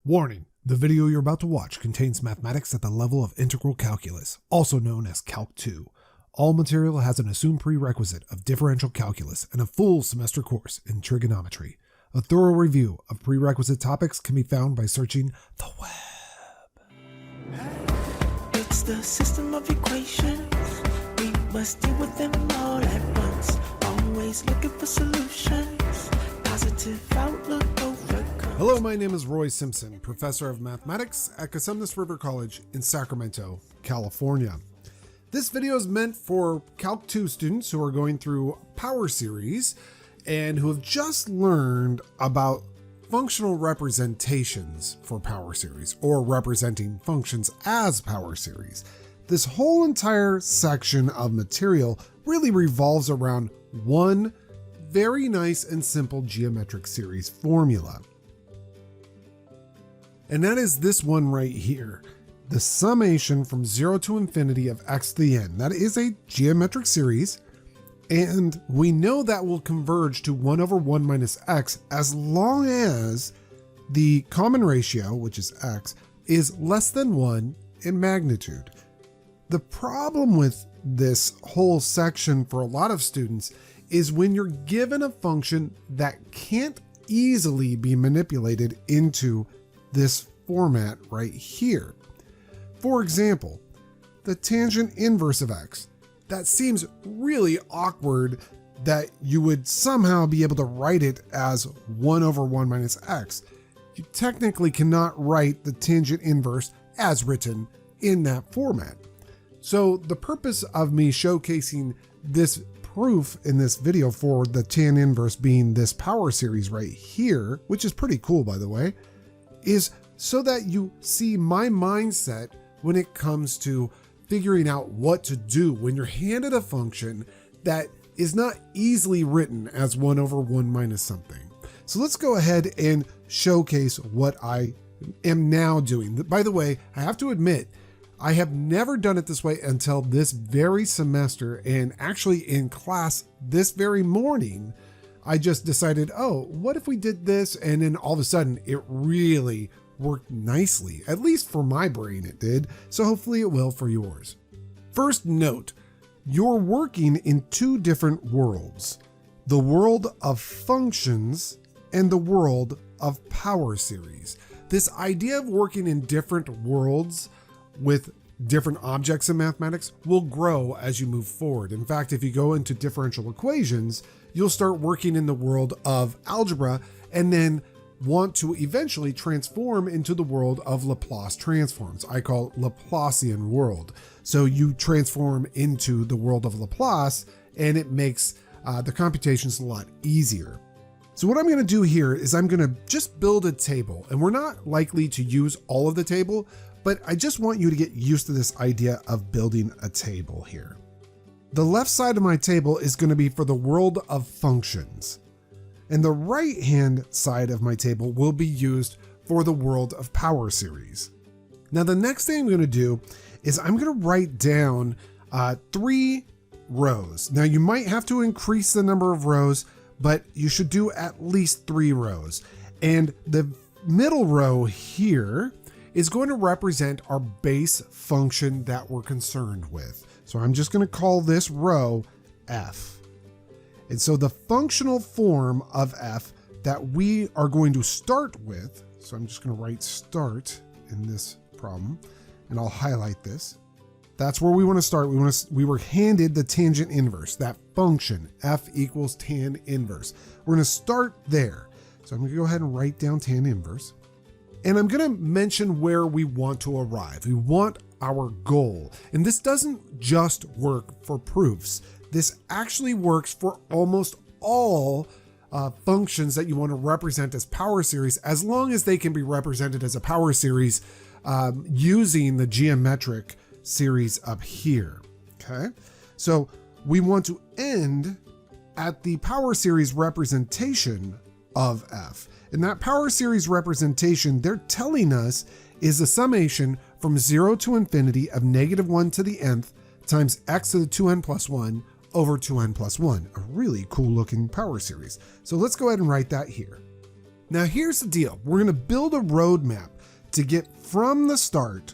Warning, the video you're about to watch contains mathematics at the level of integral calculus, also known as Calc 2. All material has an assumed prerequisite of differential calculus and a full semester course in trigonometry. A thorough review of prerequisite topics can be found by searching the web. It's the system of equations. We must deal with them all at once. Always looking for solutions. Positive outlook overcome. Hello, my name is Roy Simpson, professor of mathematics at Cosumnes River College in Sacramento, California. This video is meant for Calc 2 students who are going through power series and who have just learned about functional representations for power series, or representing functions as power series. This whole entire section of material really revolves around one very nice and simple geometric series formula. And that is this one right here, the summation from 0 to infinity of x to the n. That is a geometric series, and we know that will converge to 1 over 1 minus x as long as the common ratio, which is x, is less than 1 in magnitude. The problem with this whole section for a lot of students is when you're given a function that can't easily be manipulated into this format right here. For example, the tangent inverse of x. That seems really awkward that you would somehow be able to write it as 1 over 1 minus x. You technically cannot write the tangent inverse as written in that format. So the purpose of me showcasing this proof in this video for the tan inverse being this power series right here, which is pretty cool by the way, is so that you see my mindset when it comes to figuring out what to do when you're handed a function that is not easily written as 1 over 1 minus something. So let's go ahead and showcase what I am now doing. By the way, I have to admit, I have never done it this way until this very semester, and actually in class this very morning, I just decided, oh, what if we did this? And then all of a sudden it really worked nicely. At least for my brain it did, so hopefully it will for yours. First note, you're working in two different worlds, the world of functions and the world of power series. This idea of working in different worlds with different objects in mathematics will grow as you move forward. In fact, if you go into differential equations, you'll start working in the world of algebra and then want to eventually transform into the world of Laplace transforms. I call it Laplacian world. So you transform into the world of Laplace and it makes the computations a lot easier. So what I'm going to do here is I'm going to just build a table, and we're not likely to use all of the table, but I just want you to get used to this idea of building a table here. The left side of my table is going to be for the world of functions, and the right hand side of my table will be used for the world of power series. Now the next thing I'm going to do is I'm going to write down 3 rows. Now you might have to increase the number of rows, but you should do at least 3 rows. And the middle row here is going to represent our base function that we're concerned with. So I'm just going to call this row f. And so the functional form of f that we are going to start with, so I'm just going to write start in this problem, and I'll highlight this. That's where we want to start. We were handed the tangent inverse, that function, f equals tan inverse. We're going to start there. So I'm going to go ahead and write down tan inverse. And I'm going to mention where we want to arrive. We want our goal. And this doesn't just work for proofs. This actually works for almost all functions that you want to represent as power series, as long as they can be represented as a power series using the geometric series up here. Okay, so we want to end at the power series representation of f. And that power series representation they're telling us is the summation from 0 to infinity of -1 to the nth times x to the 2n plus 1 over 2n plus 1. A really cool looking power series. So let's go ahead and write that here. Now here's the deal. We're going to build a roadmap to get from the start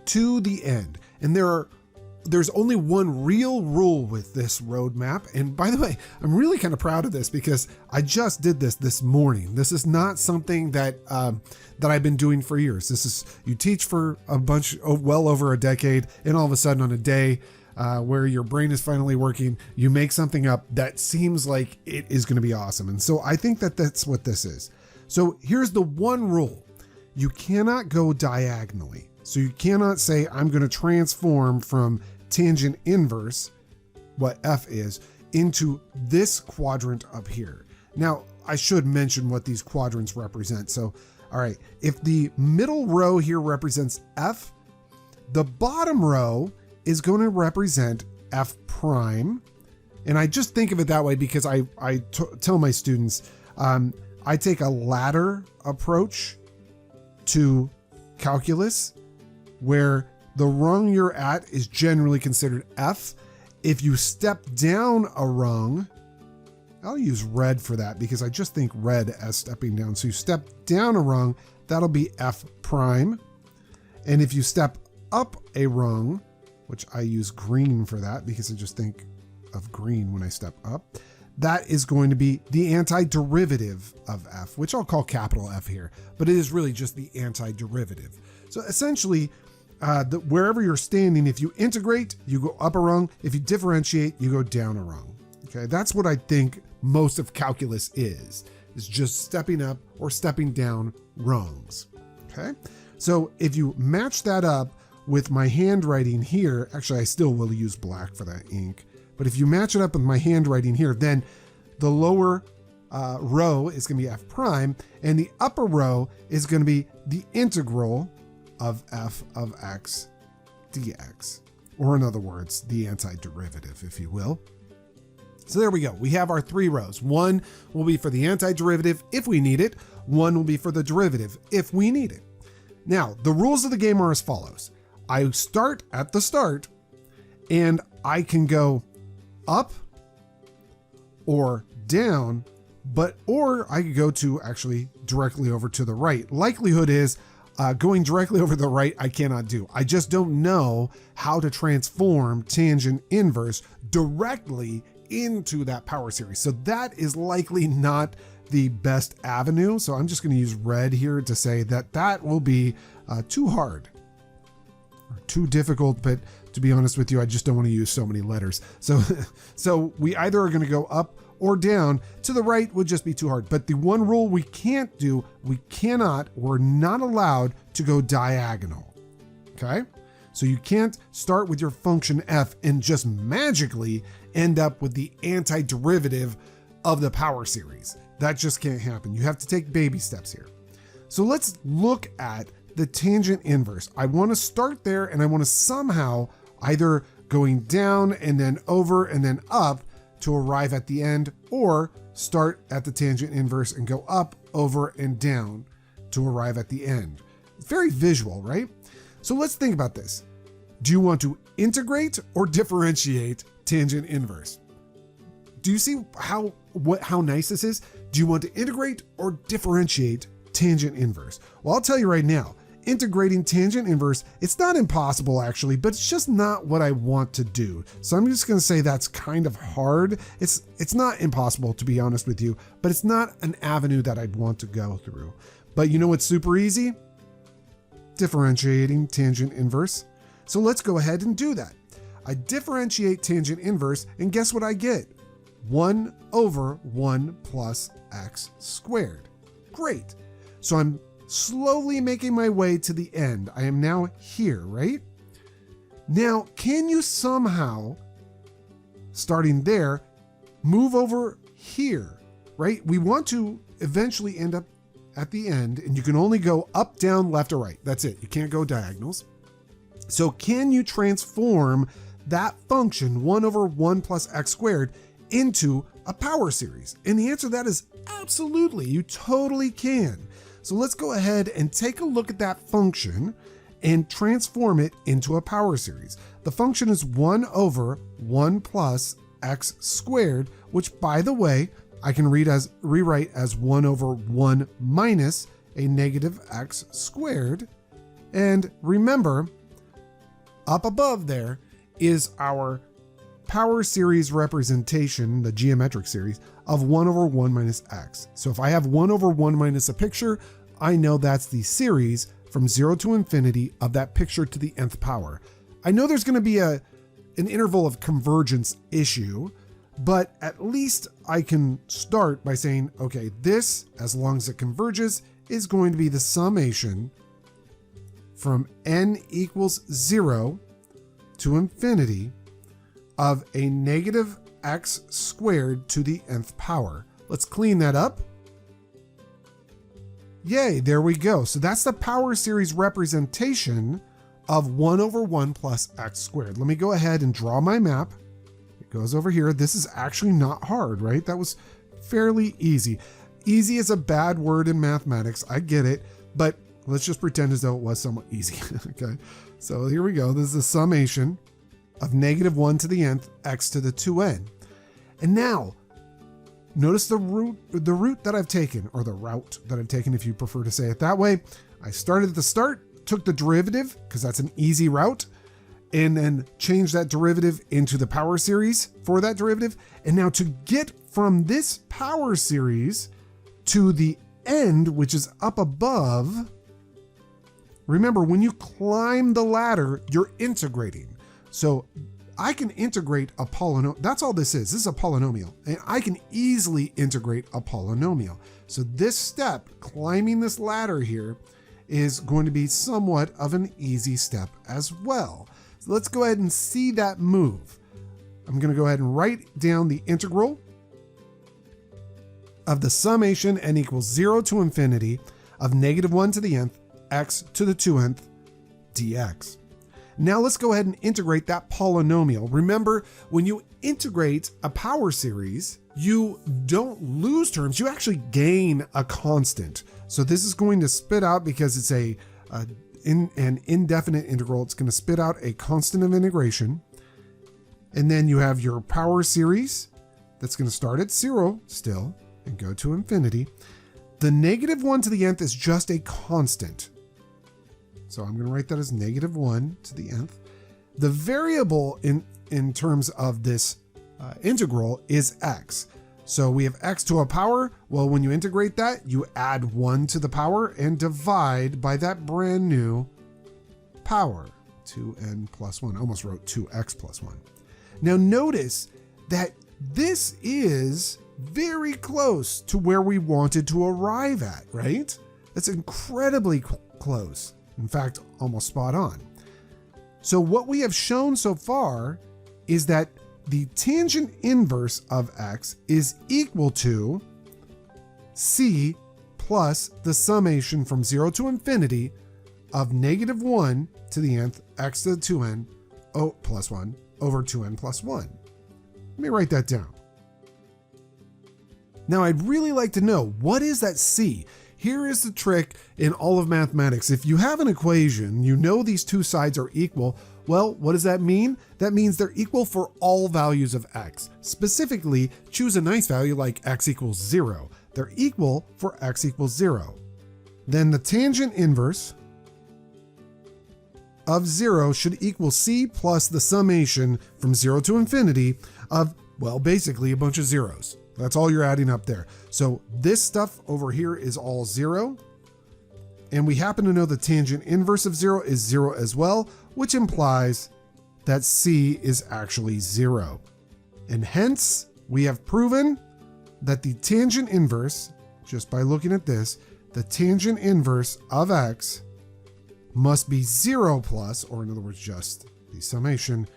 to the end. And there's only one real rule with this roadmap. And by the way, I'm really kind of proud of this because I just did this morning. This is not something that I've been doing for years. This is, you teach for well over a decade, and all of a sudden on a day where your brain is finally working, you make something up that seems like it is going to be awesome. And so I think that that's what this is. So here's the one rule. You cannot go diagonally. So you cannot say, I'm going to transform from tangent inverse, what f is, into this quadrant up here. Now, I should mention what these quadrants represent. So, all right, if the middle row here represents f, the bottom row is going to represent f prime. And I just think of it that way because I tell my students, I take a ladder approach to calculus, where the rung you're at is generally considered F. If you step down a rung, I'll use red for that because I just think red as stepping down. So you step down a rung, that'll be F prime. And if you step up a rung, which I use green for that because I just think of green when I step up, that is going to be the antiderivative of F, which I'll call capital F here, but it is really just the antiderivative. So essentially, wherever you're standing, if you integrate, you go up a rung. If you differentiate, you go down a rung. Okay, that's what I think most of calculus is just stepping up or stepping down rungs. Okay, so if you match that up with my handwriting here, actually I still will use black for that ink, but if you match it up with my handwriting here, then the lower row is going to be f prime, and the upper row is going to be the integral of f of x dx, or in other words, the antiderivative, if you will. So there we go. We have our three rows. One will be for the antiderivative if we need it. One will be for the derivative if we need it. Now, the rules of the game are as follows. I start at the start, and I can go up or down, or I could go to actually directly over to the right. Likelihood is going directly over the right, I cannot do. I just don't know how to transform tangent inverse directly into that power series. So that is likely not the best avenue. So I'm just going to use red here to say that that will be too hard or too difficult. But to be honest with you, I just don't want to use so many letters. So we either are going to go up or down. To the right would just be too hard. But the one rule we can't do, we're not allowed to go diagonal. Okay? So you can't start with your function f and just magically end up with the antiderivative of the power series. That just can't happen. You have to take baby steps here. So let's look at the tangent inverse. I want to start there, and I want to somehow either going down and then over and then up to arrive at the end, or start at the tangent inverse and go up, over, and down to arrive at the end. Very visual, right? So let's think about this. Do you want to integrate or differentiate tangent inverse? Do you see how nice this is? Do you want to integrate or differentiate tangent inverse? Well, I'll tell you right now, integrating tangent inverse, it's not impossible actually, but it's just not what I want to do. So I'm just going to say that's kind of hard. It's not impossible, to be honest with you, but it's not an avenue that I'd want to go through. But you know what's super easy? Differentiating tangent inverse. So let's go ahead and do that. I differentiate tangent inverse, and guess what I get? 1 over 1 plus x squared. Great. So I'm slowly making my way to the end. I am now here, right? Now, can you somehow, starting there, move over here, right? We want to eventually end up at the end, and you can only go up, down, left, or right. That's it. You can't go diagonals. So can you transform that function, 1 over 1 plus x squared, into a power series? And the answer to that is absolutely. You totally can. So let's go ahead and take a look at that function and transform it into a power series. The function is 1 over 1 plus x squared, which, by the way, I can rewrite as 1 over 1 minus a negative x squared. And remember, up above there is our power series representation, the geometric series, of 1 over 1 minus x. So if I have 1 over 1 minus a picture, I know that's the series from 0 to infinity of that picture to the nth power. I know there's going to be an interval of convergence issue, but at least I can start by saying, okay, this, as long as it converges, is going to be the summation from n equals 0 to infinity of a negative x squared to the nth power. Let's clean that up. Yay, there we go. So that's the power series representation of 1 over 1 plus x squared. Let me go ahead and draw my map. It goes over here. This is actually not hard, right? That was fairly easy. Easy is a bad word in mathematics. I get it, but let's just pretend as though it was somewhat easy. Okay, so here we go. This is the summation of negative 1 to the nth x to the 2n. And now, notice the route that I've taken, or the route that I've taken if you prefer to say it that way. I started at the start, took the derivative, because that's an easy route, and then changed that derivative into the power series for that derivative. And now to get from this power series to the end, which is up above, remember, when you climb the ladder, you're integrating. So I can integrate a polynomial. That's all this is. This is a polynomial, and I can easily integrate a polynomial. So this step, climbing this ladder here, is going to be somewhat of an easy step as well. So let's go ahead and see that move. I'm going to go ahead and write down the integral of the summation n equals 0 to infinity of negative 1 to the nth x to the 2nth dx. Now let's go ahead and integrate that polynomial. Remember, when you integrate a power series, you don't lose terms, you actually gain a constant. So this is going to spit out, because it's an indefinite integral, it's going to spit out a constant of integration. And then you have your power series that's going to start at 0 still and go to infinity. The negative 1 to the nth is just a constant. So I'm going to write that as negative 1 to the nth. The variable in terms of this integral is x. So we have x to a power. Well, when you integrate that, you add 1 to the power and divide by that brand new power, 2n plus 1. I almost wrote 2x plus 1. Now notice that this is very close to where we wanted to arrive at, right? That's incredibly close. In fact, almost spot on. So what we have shown so far is that the tangent inverse of x is equal to c plus the summation from 0 to infinity of negative 1 to the nth x to the 2n plus 1 over 2n plus 1. Let me write that down. Now I'd really like to know, what is that c? Here is the trick in all of mathematics. If you have an equation, you know these two sides are equal. Well, what does that mean? That means they're equal for all values of x. Specifically, choose a nice value like x equals 0. They're equal for x equals 0. Then the tangent inverse of 0 should equal c plus the summation from 0 to infinity of, well, basically a bunch of zeros. That's all you're adding up there. So this stuff over here is all 0. And we happen to know the tangent inverse of 0 is 0 as well, which implies that c is actually 0. And hence, we have proven that the tangent inverse, just by looking at this, the tangent inverse of x must be 0 plus, or in other words, just the summation,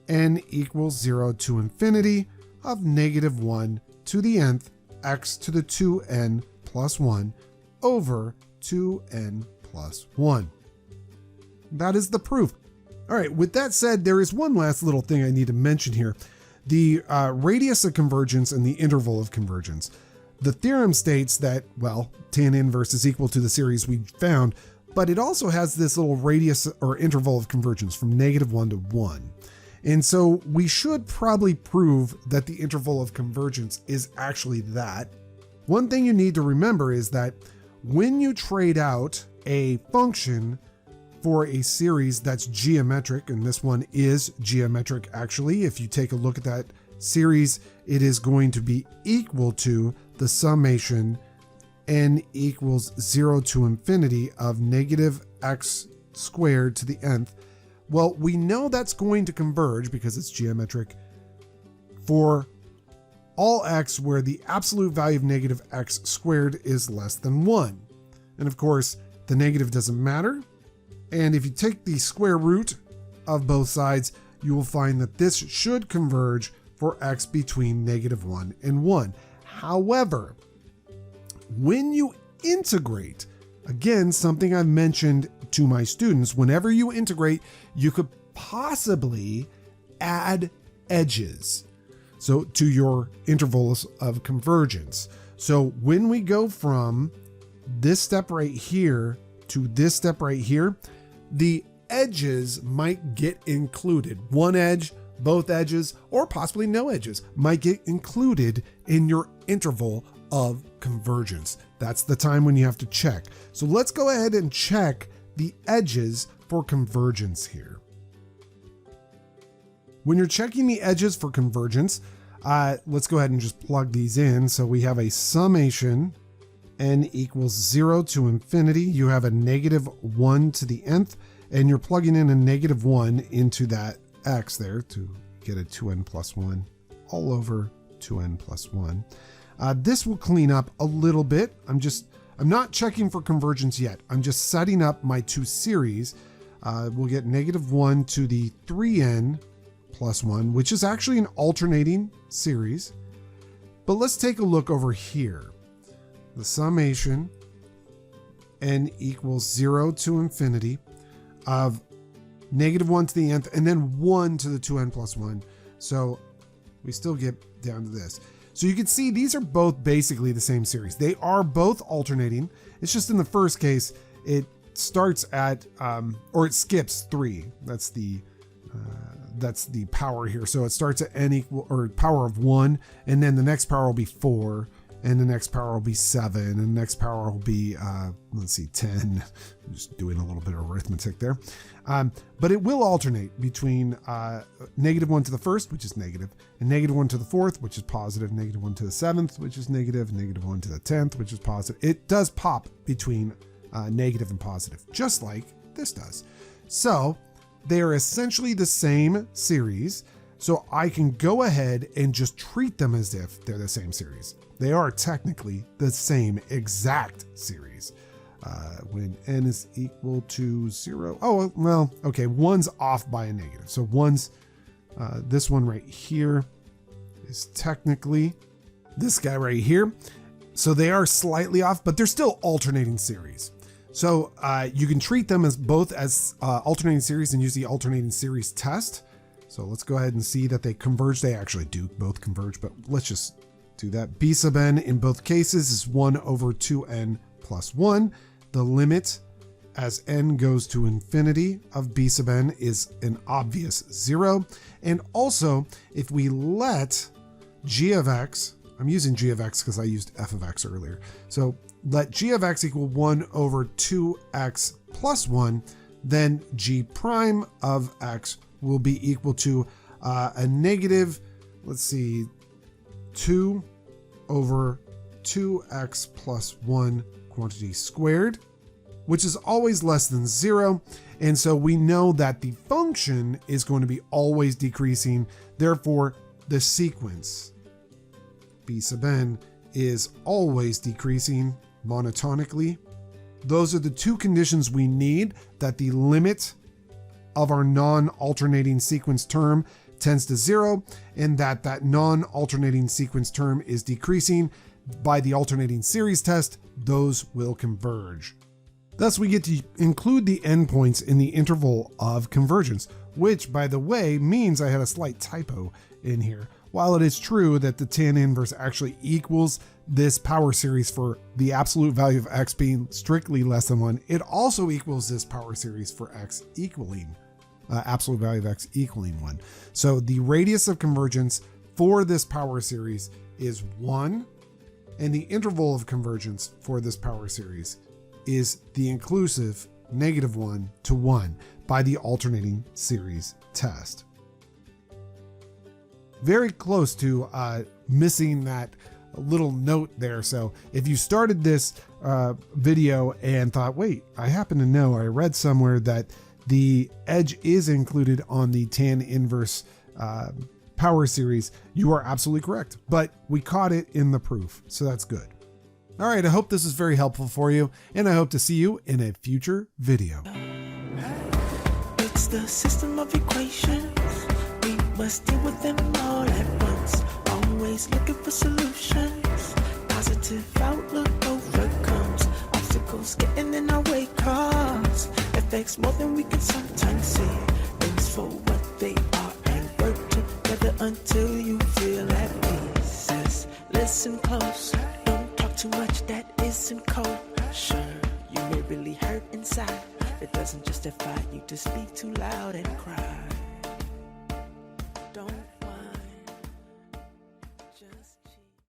n equals 0 to infinity of negative 1 to the nth x to the 2n plus 1 over 2n plus 1. That is the proof. All right, with that said, there is one last little thing I need to mention here. The radius of convergence and the interval of convergence. The theorem states that, well, tan inverse is equal to the series we found, but it also has this little radius or interval of convergence from negative 1 to 1. And so we should probably prove that the interval of convergence is actually that. One thing you need to remember is that when you trade out a function for a series that's geometric, and this one is geometric actually, if you take a look at that series, it is going to be equal to the summation n equals 0 to infinity of negative x squared to the nth. Well, we know that's going to converge because it's geometric for all x where the absolute value of negative x squared is less than 1. And of course, the negative doesn't matter. And if you take the square root of both sides, you will find that this should converge for x between -1 and 1. However, when you integrate, again, something I've mentioned to my students, whenever you integrate, you could possibly add edges so to your intervals of convergence. So when we go from this step right here to this step right here, the edges might get included. One edge, both edges, or possibly no edges might get included in your interval of convergence. That's the time when you have to check. So let's go ahead and check the edges for convergence here. When you're checking the edges for convergence, let's go ahead and just plug these in. So we have a summation n equals 0 to infinity. You have a -1 to the nth, and you're plugging in a -1 into that x there to get a 2n plus 1 all over 2n plus 1. This will clean up a little bit. I'm not checking for convergence yet. I'm just setting up my two series. We'll get -1 to the 3n plus 1, which is actually an alternating series. But let's take a look over here. The summation n equals 0 to infinity of -1 to the nth and then 1 to the 2n plus 1. So we still get down to this. So you can see these are both basically the same series. They are both alternating. It's just in the first case, it starts at, or it skips 3. That's the power here. So it starts at n equal, or power of 1, and then the next power will be 4, and the next power will be 7, and the next power will be, let's see, 10. I'm just doing a little bit of arithmetic there. But it will alternate between -1 to the first, which is negative, and -1 to the fourth, which is positive, -1 to the seventh, which is negative, -1 to the 10th, which is positive. It does pop between negative and positive, just like this does. So they are essentially the same series. So I can go ahead and just treat them as if they're the same series. They are technically the same exact series. When n is equal to 0. Oh, well, okay, 1's off by a negative. So 1's, this one right here is technically this guy right here. So they are slightly off, but they're still alternating series. So you can treat them as both as alternating series and use the alternating series test. So let's go ahead and see that they converge. They actually do both converge, but let's just do that. B sub n in both cases is 1 over 2n plus 1. The limit as n goes to infinity of b sub n is an obvious 0. And also, if we let g of x, I'm using g of x because I used f of x earlier. So let g of x equal 1 over 2x plus 1, then g prime of x will be equal to a negative, let's see, 2 over 2x plus 1 quantity squared, which is always less than 0. And so we know that the function is going to be always decreasing. Therefore, the sequence b sub n is always decreasing monotonically. Those are the two conditions we need, that the limit of our non-alternating sequence term tends to 0, and that non-alternating sequence term is decreasing. By the alternating series test, those will converge. Thus, we get to include the endpoints in the interval of convergence, which, by the way, means I had a slight typo in here. While it is true that the tan inverse actually equals this power series for the absolute value of x being strictly less than 1, it also equals this power series for x equaling absolute value of x equaling 1. So the radius of convergence for this power series is 1, And the interval of convergence for this power series is the inclusive -1 to 1 by the alternating series test. Very close to missing that little note there. So if you started this video and thought, wait, I happen to know, I read somewhere that the edge is included on the tan inverse power series, you are absolutely correct, but we caught it in the proof, so that's good. All right, I hope this is very helpful for you, and I hope to see you in a future video. It's the system of equations. We must deal with them all at once. Always looking for solutions. Positive outlook overcomes obstacles getting in our way. Cause affects more than we can sometimes see. Things for what they are and work together until you feel at peace. Just listen close. Don't talk too much that isn't kosher. You may really hurt inside. It doesn't justify you to speak too loud and cry.